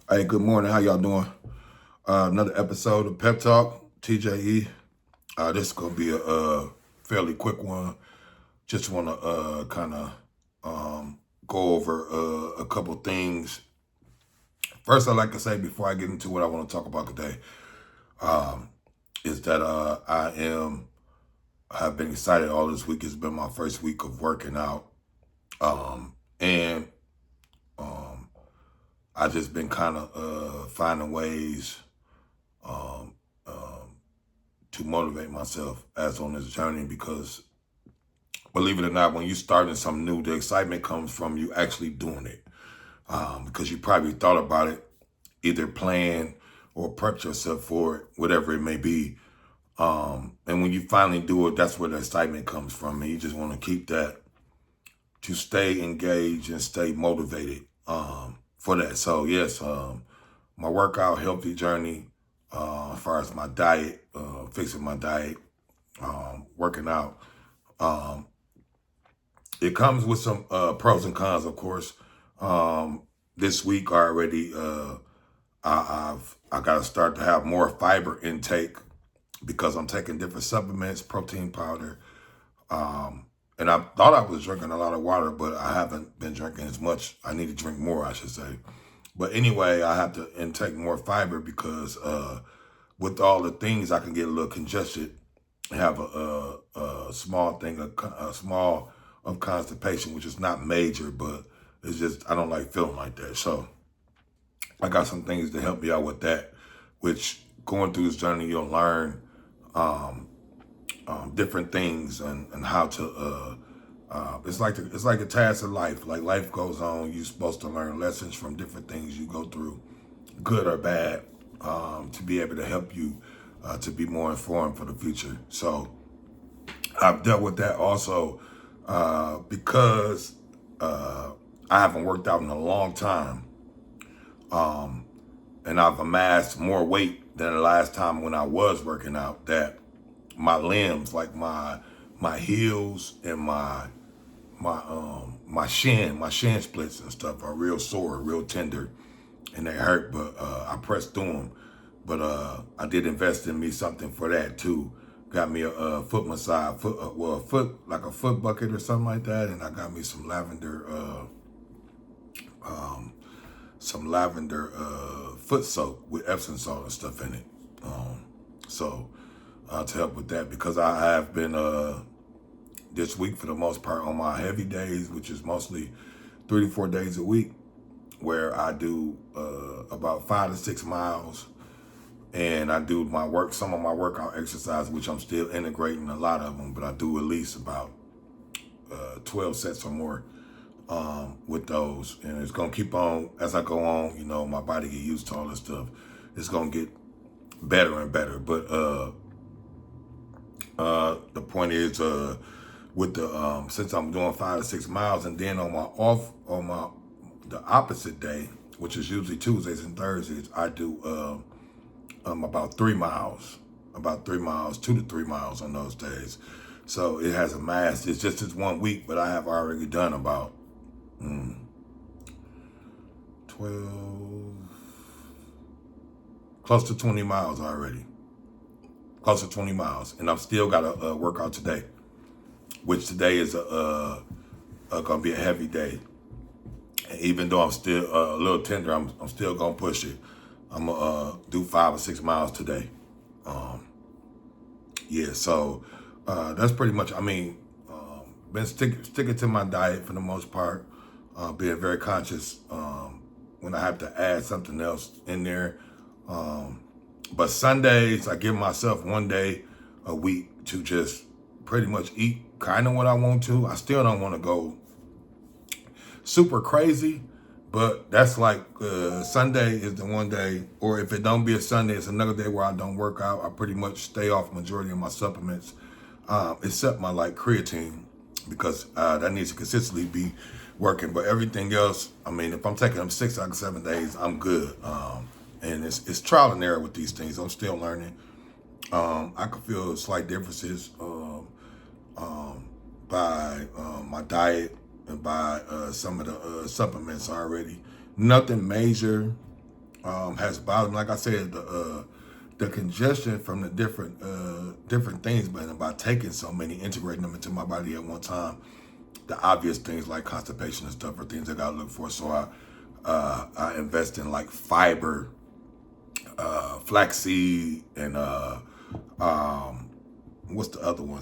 Hey, good morning. How y'all doing? Another episode of Pep Talk, TJE. This is gonna be a fairly quick one. Just want to kind of go over a couple things. First, I'd like to say before I get into what I want to talk about today, is that have been excited all this week. It's been my first week of working out, and I just been kind of finding ways um, um, to motivate myself as on this journey because believe it or not, when you starting something new, the excitement comes from you actually doing it. Because you probably thought about it, either plan or prep yourself for it, whatever it may be. And when you finally do it, that's where the excitement comes from. And you just want to keep that to stay engaged and stay motivated for that. So yes, my workout healthy journey, as far as my diet, fixing my diet, working out. Um, it comes with some pros and cons, of course. This week already, I got to start to have more fiber intake because I'm taking different supplements, protein powder, and I thought I was drinking a lot of water, but I haven't been drinking as much. I need to drink more, I should say. But anyway, I have to intake more fiber because with all the things, I can get a little congested, have a small thing, a small of constipation, which is not major, but it's just, I don't like feeling like that. So I got some things to help me out with that, which going through this journey, you'll learn different things and how to, it's like a task of life. Like life goes on, you're supposed to learn lessons from different things you go through, good or bad, to be able to help you to be more informed for the future. So I've dealt with that also because I haven't worked out in a long time, and I've amassed more weight than the last time when I was working out. That my limbs, like my heels and my shin splits and stuff are real sore, real tender, and they hurt. But I pressed through them. But I did invest in me something for that too. Got me a foot massage, a foot like a foot bucket or something like that, and I got me some lavender foot soap with Epsom salt and stuff in it. So to help with that, because I have been this week for the most part on my heavy days, which is mostly 3 to 4 days a week, where I do about 5 to 6 miles. And I do some of my workout exercise, which I'm still integrating a lot of them, but I do at least about 12 sets or more with those. And it's going to keep on, as I go on, my body get used to all this stuff. It's going to get better and better. But the point is, with the, since I'm doing 5 to 6 miles, and then the opposite day, which is usually Tuesdays and Thursdays, I do, about 3 miles, 2 to 3 miles on those days. So it has amassed. It's just this 1 week, but I have already done about 12, close to 20 miles already. Close to 20 miles. And I've still got a workout today, which today is going to be a heavy day. And even though I'm still a little tender, I'm still going to push it. I'm going to do 5 or 6 miles today. Yeah, so that's pretty much, been sticking to my diet for the most part, being very conscious when I have to add something else in there. But Sundays, I give myself 1 day a week to just pretty much eat kind of what I want to. I still don't want to go super crazy, but that's like Sunday is the 1 day, or if it don't be a Sunday, it's another day where I don't work out. I pretty much stay off majority of my supplements, except my like creatine, because that needs to consistently be working. But everything else, if I'm taking them 6 out of 7 days, I'm good. And it's trial and error with these things. I'm still learning. I can feel slight differences by my diet and by some of the supplements already. Nothing major, has bothered me. Like I said, the congestion from the different things, but by taking so many, integrating them into my body at one time, the obvious things like constipation and stuff are things I gotta look for. So I invest in like fiber, flaxseed, and what's the other one?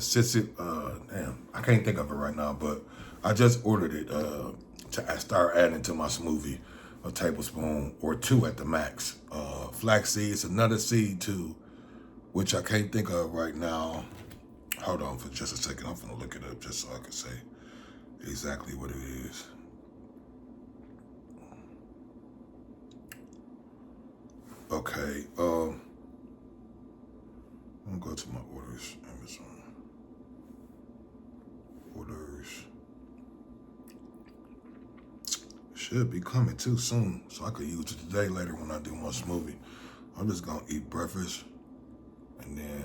Damn, I can't think of it right now, but I just ordered it to start adding to my smoothie, a tablespoon or two at the max. Flaxseed is another seed too, which I can't think of right now. Hold on for just a second. I'm gonna look it up just so I can say exactly what it is. Okay, I'm gonna go to my orders, Amazon. Orders. Should be coming too soon, so I could use it today later when I do my smoothie. I'm just gonna eat breakfast and then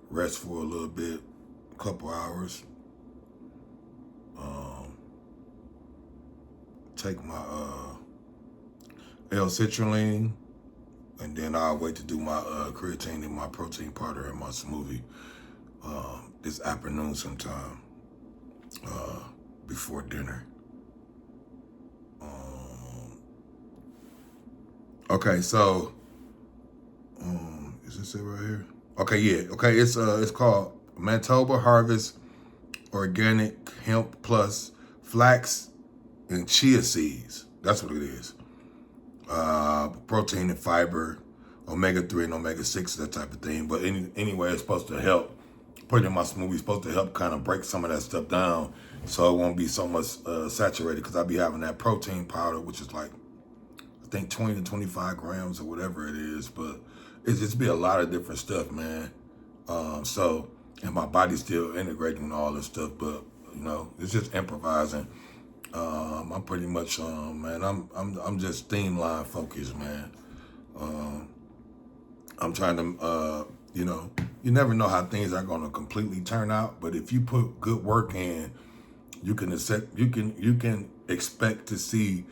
rest for a little bit, a couple hours. Take my L-citrulline, and then I'll wait to do my creatine and my protein powder in my smoothie this afternoon sometime before dinner. Okay, so is this it right here? Okay, yeah. Okay, it's called Manitoba Harvest Organic Hemp Plus Flax and Chia Seeds. That's what it is. Protein and fiber, omega-3 and omega-6, that type of thing. But anyway, it's supposed to help. Put it in my smoothie, it's supposed to help kind of break some of that stuff down so it won't be so much saturated, because I'll be having that protein powder, which is like, I think 20 to 25 grams or whatever it is. But it's just be a lot of different stuff, man. And my body's still integrating all this stuff, but you know, it's just improvising. I'm pretty much, man, I'm just theme line focused, man. I'm trying to, you know, you never know how things are going to completely turn out, but if you put good work in, you can expect to see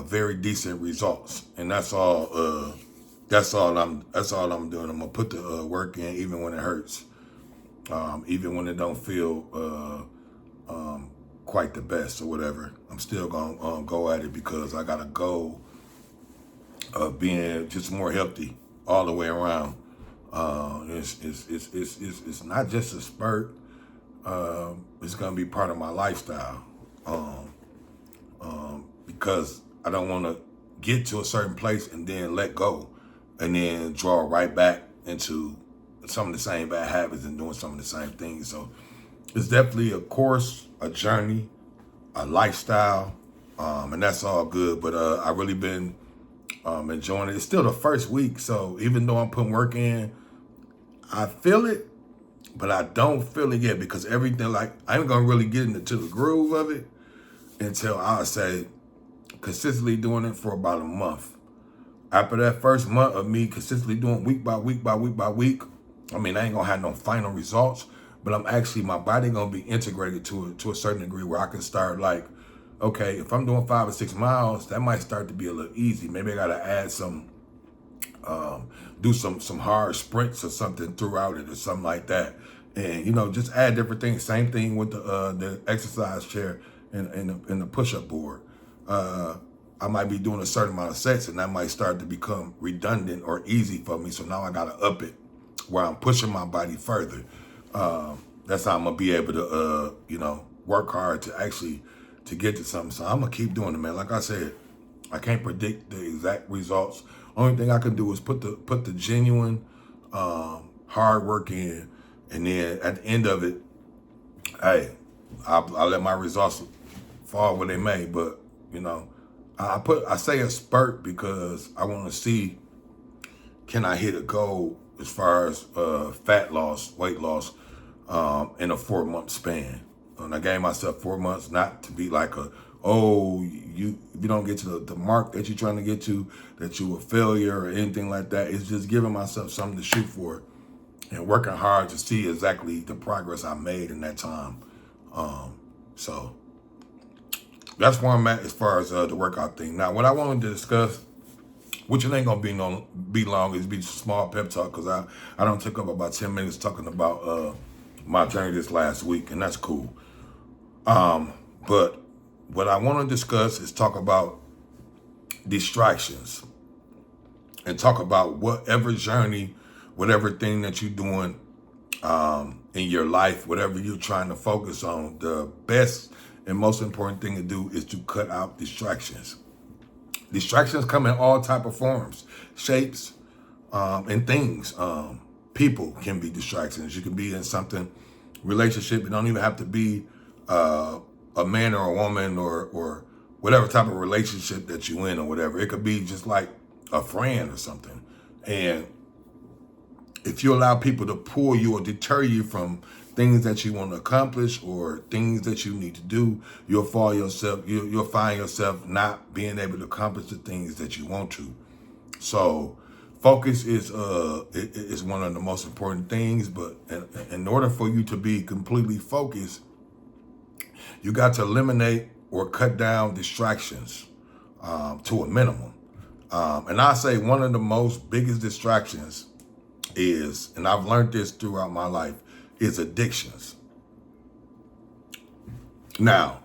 very decent results, and that's all. That's all I'm doing. I'm gonna put the work in, even when it hurts, even when it don't feel quite the best or whatever. I'm still gonna go at it because I got a goal of being just more healthy all the way around. It's not just a spurt. It's gonna be part of my lifestyle. Because I don't want to get to a certain place and then let go, and then draw right back into some of the same bad habits and doing some of the same things. So it's definitely a course, a journey, a lifestyle, and that's all good. But I really been enjoying it. It's still the first week, so even though I'm putting work in, I feel it, but I don't feel it yet, because everything, like, I ain't gonna really get into the groove of it until I'll say consistently doing it for about a month. After that first month of me consistently doing week by week by week by week, I mean, I ain't gonna have no final results, but I'm actually, my body gonna be integrated to a certain degree where I can start, like, okay, if I'm doing 5 or 6 miles, that might start to be a little easy. Maybe I gotta add some, do some hard sprints or something throughout it or something like that. And, you know, just add different things. Same thing with the exercise chair and the push-up board. I might be doing a certain amount of sets, and that might start to become redundant or easy for me. So now I gotta up it where I'm pushing my body further. That's how I'm gonna be able to, you know, work hard to actually to get to something. So I'm gonna keep doing it, man. Like I said, I can't predict the exact results. Only thing I can do is put the genuine hard work in, and then at the end of it, hey, I'll let my results fall where they may. But you know, I say a spurt because I want to see, can I hit a goal as far as fat loss, weight loss, in a 4-month span. And I gave myself 4 months, not to be like if you don't get to the mark that you're trying to get to, that you a failure or anything like that. It's just giving myself something to shoot for and working hard to see exactly the progress I made in that time. So that's where I'm at as far as the workout thing. Now, what I wanted to discuss, which it ain't gonna be long, is be just a small pep talk, because I don't took up about 10 minutes talking about my journey this last week, and that's cool. But what I want to discuss is talk about distractions, and talk about whatever journey, whatever thing that you're doing in your life, whatever you're trying to focus on. The best and most important thing to do is to cut out distractions. Distractions come in all type of forms, shapes, and things. People can be distractions. You can be in something, relationship. It don't even have to be a man or a woman or whatever type of relationship that you in or whatever. It could be just like a friend or something. And if you allow people to pull you or deter you from things that you want to accomplish or things that you need to do, you'll find yourself not being able to accomplish the things that you want to. So focus is one of the most important things, but in order for you to be completely focused, you got to eliminate or cut down distractions to a minimum. And I say one of the most biggest distractions is, and I've learned this throughout my life, is addictions. Now,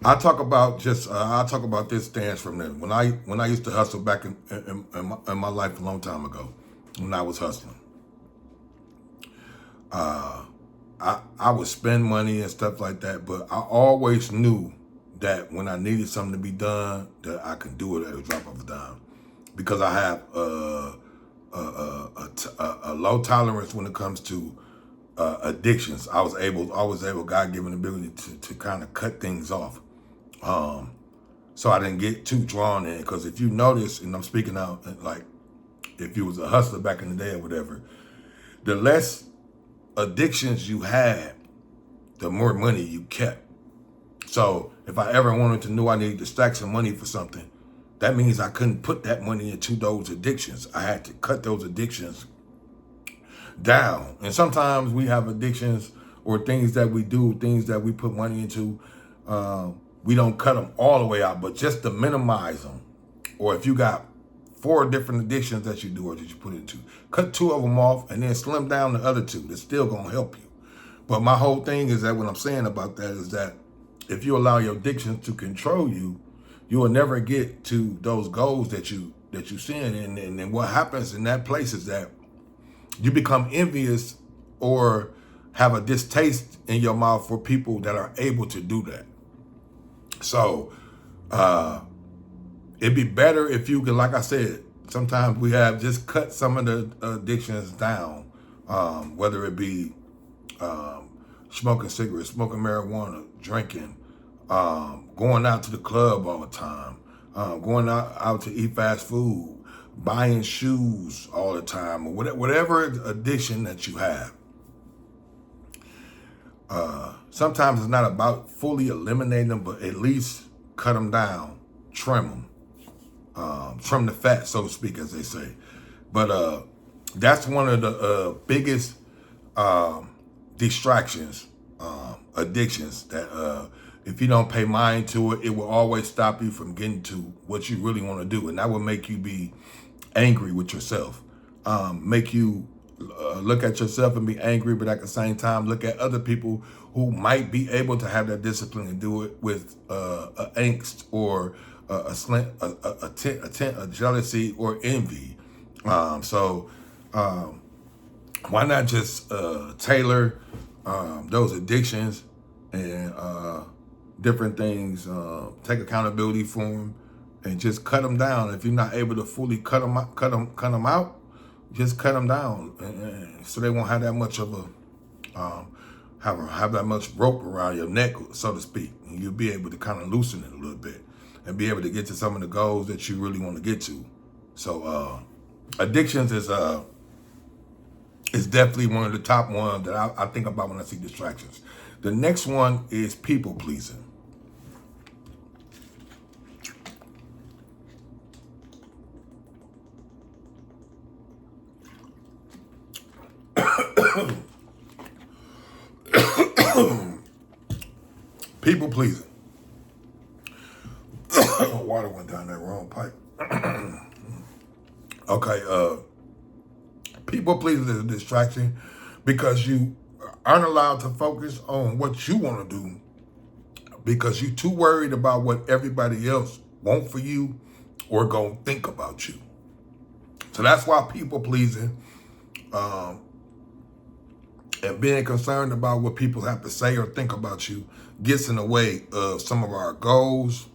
I talk about this stance from them. When I used to hustle back in my life a long time ago, when I was hustling, I would spend money and stuff like that, but I always knew that when I needed something to be done, that I could do it at a drop of a dime, because I have a low tolerance when it comes to addictions. I was able, God-given ability to kind of cut things off. So I didn't get too drawn in, because if you notice, and I'm speaking out, like if you was a hustler back in the day or whatever, the less addictions you had, the more money you kept. So if I ever wanted to know I needed to stack some money for something, that means I couldn't put that money into those addictions. I had to cut those addictions down. And sometimes we have addictions or things that we do, things that we put money into. We don't cut them all the way out, but just to minimize them. Or if you got 4 different addictions that you do or that you put into, cut 2 of them off and then slim down the other 2. That's still going to help you. But my whole thing is that what I'm saying about that is that if you allow your addictions to control you, you will never get to those goals that you seeing. And then what happens in that place is that you become envious or have a distaste in your mouth for people that are able to do that. So it'd be better if you could, like I said, sometimes we have just cut some of the addictions down, whether it be smoking cigarettes, smoking marijuana, drinking, going out to the club all the time, going out to eat fast food, buying shoes all the time, or whatever addiction that you have. Sometimes it's not about fully eliminating them, but at least cut them down, trim them, trim the fat, so to speak, as they say. But that's one of the biggest distractions, addictions, that if you don't pay mind to it, it will always stop you from getting to what you really want to do. And that will make you be angry with yourself, make you look at yourself and be angry, but at the same time, look at other people who might be able to have that discipline and do it with angst or a jealousy or envy. So why not just tailor those addictions and different things, take accountability for them, and just cut them down. If you're not able to fully cut them out, just cut them down, and so they won't have that much of a have that much rope around your neck, so to speak. And you'll be able to kind of loosen it a little bit and be able to get to some of the goals that you really want to get to. So addictions is definitely one of the top ones that I think about when I see distractions. The next one is people pleasing. People pleasing. Water went down that wrong pipe. Okay, people pleasing is a distraction because you aren't allowed to focus on what you want to do because you're too worried about what everybody else want for you or gonna think about you. So that's why people pleasing and being concerned about what people have to say or think about you gets in the way of some of our goals,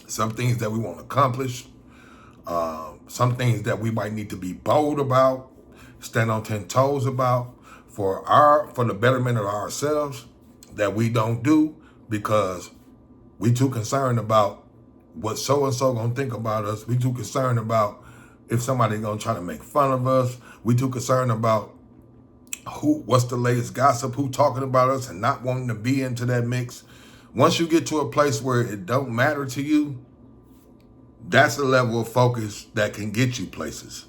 some things that we want to accomplish, some things that we might need to be bold about, stand on 10 toes about for the betterment of ourselves that we don't do because we too concerned about what so-and-so gonna think about us. We too concerned about if somebody gonna try to make fun of us. We too concerned about what's the latest gossip, who talking about us and not wanting to be into that mix. Once you get to a place where it don't matter to you, that's a level of focus that can get you places.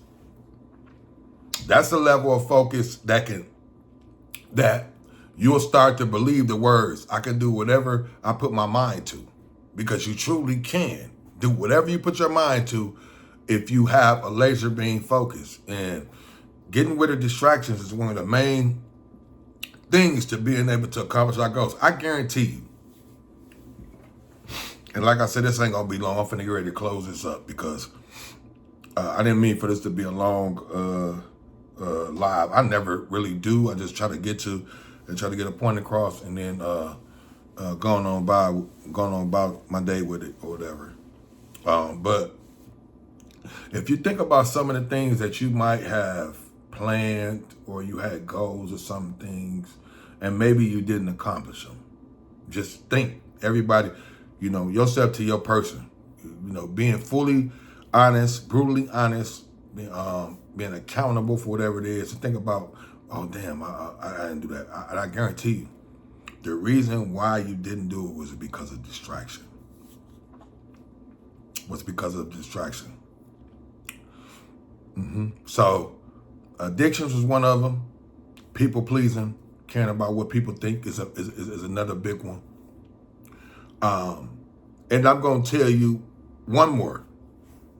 That's a level of focus that you'll start to believe the words, I can do whatever I put my mind to, because you truly can do whatever you put your mind to if you have a laser beam focus. And getting rid of distractions is one of the main things to being able to accomplish our goals. I guarantee you. And like I said, this ain't gonna be long. I'm finna get ready to close this up because I didn't mean for this to be a long live. I never really do. I just try to get a point across and then going on about my day with it or whatever. But if you think about some of the things that you might have planned or you had goals or some things and maybe you didn't accomplish them, just think, everybody, yourself to your person, being fully honest, brutally honest, being accountable for whatever it is, and think about, oh damn, I didn't do that. I guarantee you, the reason why you didn't do it was because of distraction. So addictions was one of them. People pleasing, caring about what people think is another big one. And I'm going to tell you one more,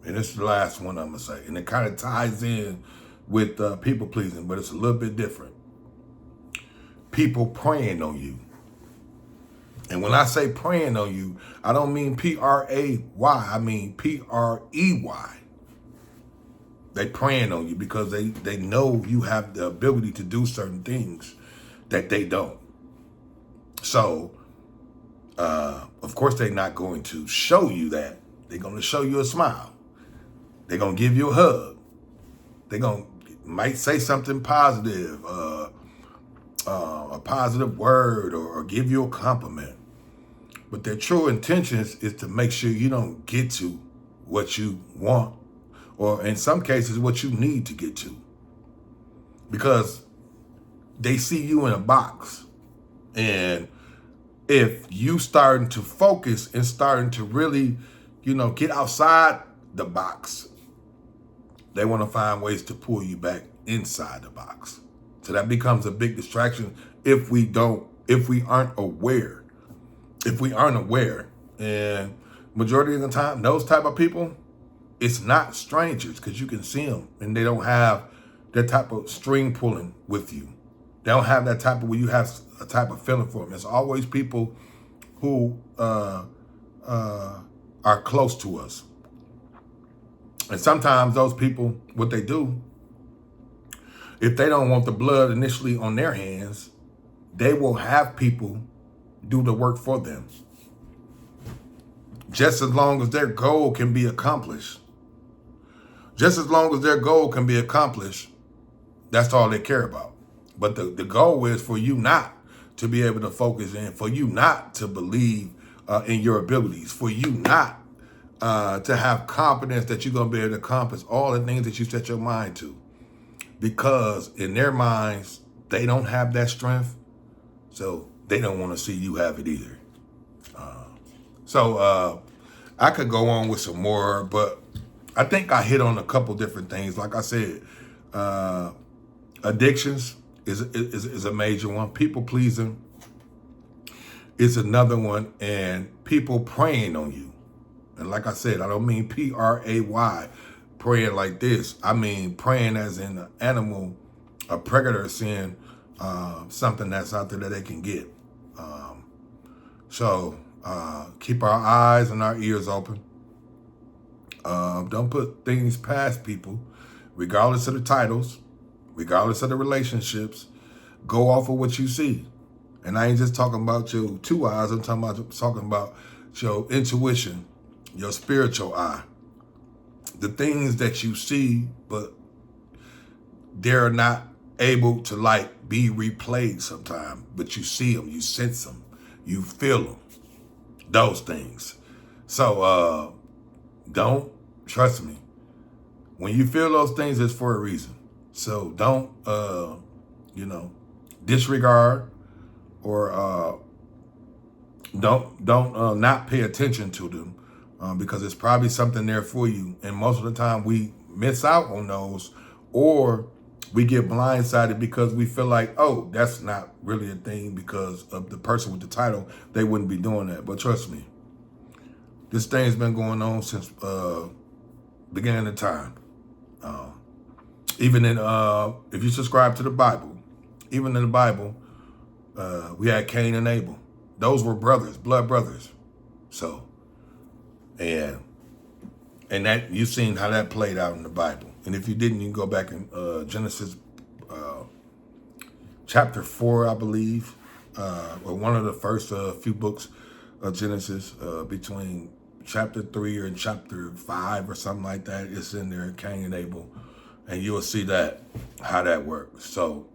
and this is the last one I'm going to say, and it kind of ties in with people pleasing, but it's a little bit different. People preying on you. And when I say preying on you, I don't mean P-R-A-Y, I mean P-R-E-Y. They preying on you because they know you have the ability to do certain things that they don't. So, of course, they're not going to show you that. They're going to show you a smile. They're going to give you a hug. They're going to might say something positive, a positive word, or give you a compliment. But their true intentions is to make sure you don't get to what you want, or in some cases, what you need to get to. Because they see you in a box. And if you starting to focus and starting to really, get outside the box, they want to find ways to pull you back inside the box. So that becomes a big distraction if we aren't aware. And majority of the time, those type of people, it's not strangers because you can see them and they don't have that type of string pulling with you. They don't have that type of, where you have a type of feeling for them. It's always people who are close to us. And sometimes those people, what they do, if they don't want the blood initially on their hands, they will have people do the work for them. Just as long as their goal can be accomplished. That's all they care about. But the goal is for you not to be able to focus in, for you not to believe in your abilities, for you not to have confidence that you're going to be able to accomplish all the things that you set your mind to. Because in their minds, they don't have that strength, so they don't want to see you have it either. So I could go on with some more, but I think I hit on a couple different things. Like I said, addictions is a major one. People pleasing is another one, and people preying on you. And like I said, I don't mean P-R-A-Y, praying like this. I mean praying as in an animal, a predator seeing something that's out there that they can get. So keep our eyes and our ears open. Don't put things past people, regardless of the titles, regardless of the relationships. Go off of what you see. And I ain't just talking about your 2 eyes. I'm talking about your intuition, your spiritual eye. The things that you see, but they're not able to like be replayed sometime. But you see them, you sense them, you feel them. Those things. So don't, trust me, when you feel those things, it's for a reason. So don't, disregard or don't not pay attention to them because it's probably something there for you. And most of the time we miss out on those, or we get blindsided because we feel like, oh, that's not really a thing because of the person with the title. They wouldn't be doing that. But trust me, this thing's been going on since beginning of time. Even in, if you subscribe to the Bible, even in the Bible, we had Cain and Abel. Those were brothers, blood brothers. So, and that you've seen how that played out in the Bible. And if you didn't, you can go back in Genesis chapter 4, I believe, or one of the first few books of Genesis, between chapter 3 or chapter 5 or something like that. It's in there, Cain and Abel. And you'll see that, how that works. So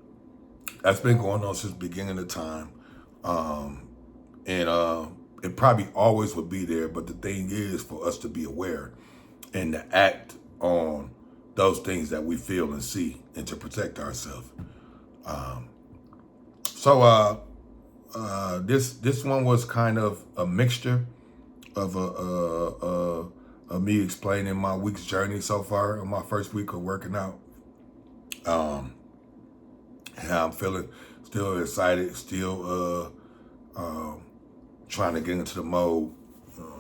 that's been going on since the beginning of time. It probably always would be there. But the thing is for us to be aware and to act on those things that we feel and see and to protect ourselves. This one was kind of a mixture of me explaining my week's journey so far on my first week of working out. How I'm feeling, still excited, still trying to get into the mode,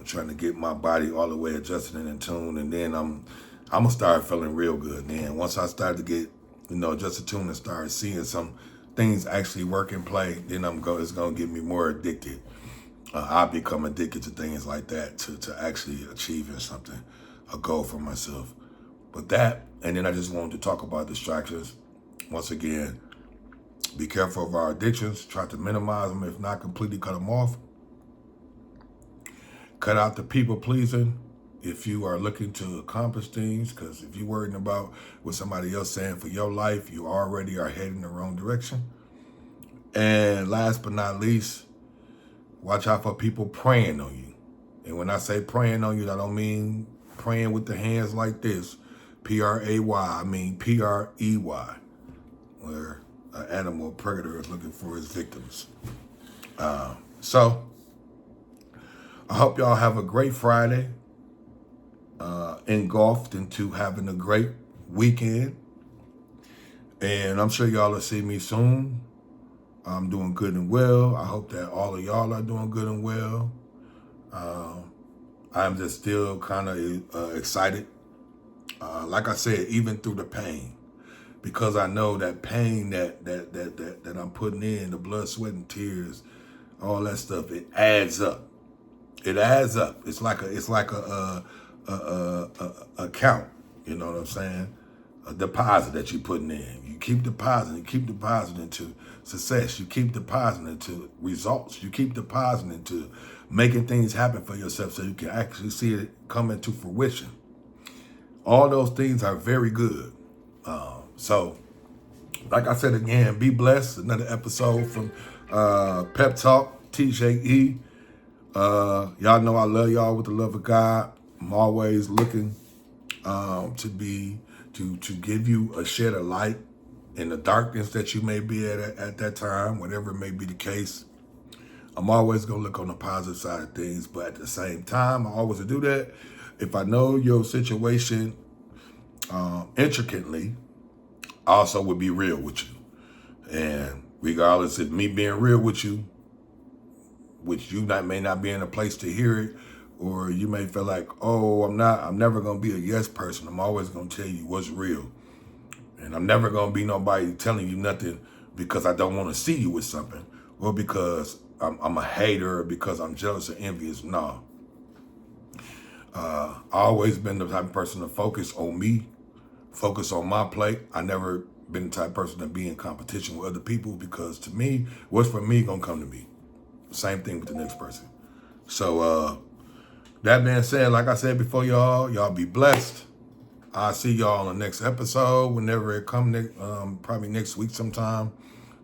trying to get my body all the way adjusted and in tune, and then I'm gonna start feeling real good. Then once I start to get adjusted tune and start seeing some things actually work and play, then it's gonna get me more addicted. I become addicted to things like that, to actually achieving something, a goal for myself. But that, and then I just wanted to talk about distractions. Once again, be careful of our addictions. Try to minimize them, if not completely cut them off. Cut out the people pleasing if you are looking to accomplish things, because if you're worrying about what somebody else saying for your life, you already are heading in the wrong direction. And last but not least, watch out for people praying on you. And when I say praying on you, I don't mean praying with the hands like this, P-R-A-Y, I mean P-R-E-Y, where an animal predator is looking for his victims. So I hope y'all have a great Friday, engulfed into having a great weekend. And I'm sure y'all will see me soon. I'm doing good and well. I hope that all of y'all are doing good and well. I'm just still kind of excited. Like I said, even through the pain, because I know that pain that I'm putting in, the blood, sweat, and tears, all that stuff, it adds up. It adds up. It's like a count. You know what I'm saying? A deposit that you're putting in. You keep depositing into success. You keep depositing into results. You keep depositing into making things happen for yourself so you can actually see it come into fruition. All those things are very good. So, like I said again, be blessed. Another episode from Pep Talk, TJE. Y'all know I love y'all with the love of God. I'm always looking to give you a shed of light in the darkness that you may be at that time, whatever may be the case. I'm always going to look on the positive side of things, but at the same time, I always do that. If I know your situation intricately, I also would be real with you. And regardless of me being real with you, which you may not be in a place to hear it, or you may feel like, oh, I'm never gonna be a yes person. I'm always gonna tell you what's real. And I'm never gonna be nobody telling you nothing because I don't want to see you with something, or because I'm a hater, or because I'm jealous or envious. No. I always been the type of person to focus on me, focus on my plate. I never been the type of person to be in competition with other people, because to me, what's for me gonna come to me. Same thing with the next person. So that being said, like I said before, y'all be blessed. I'll see y'all on the next episode whenever it comes, probably next week sometime.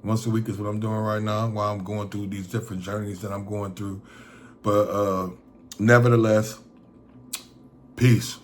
Once a week is what I'm doing right now while I'm going through these different journeys that I'm going through. But nevertheless, peace.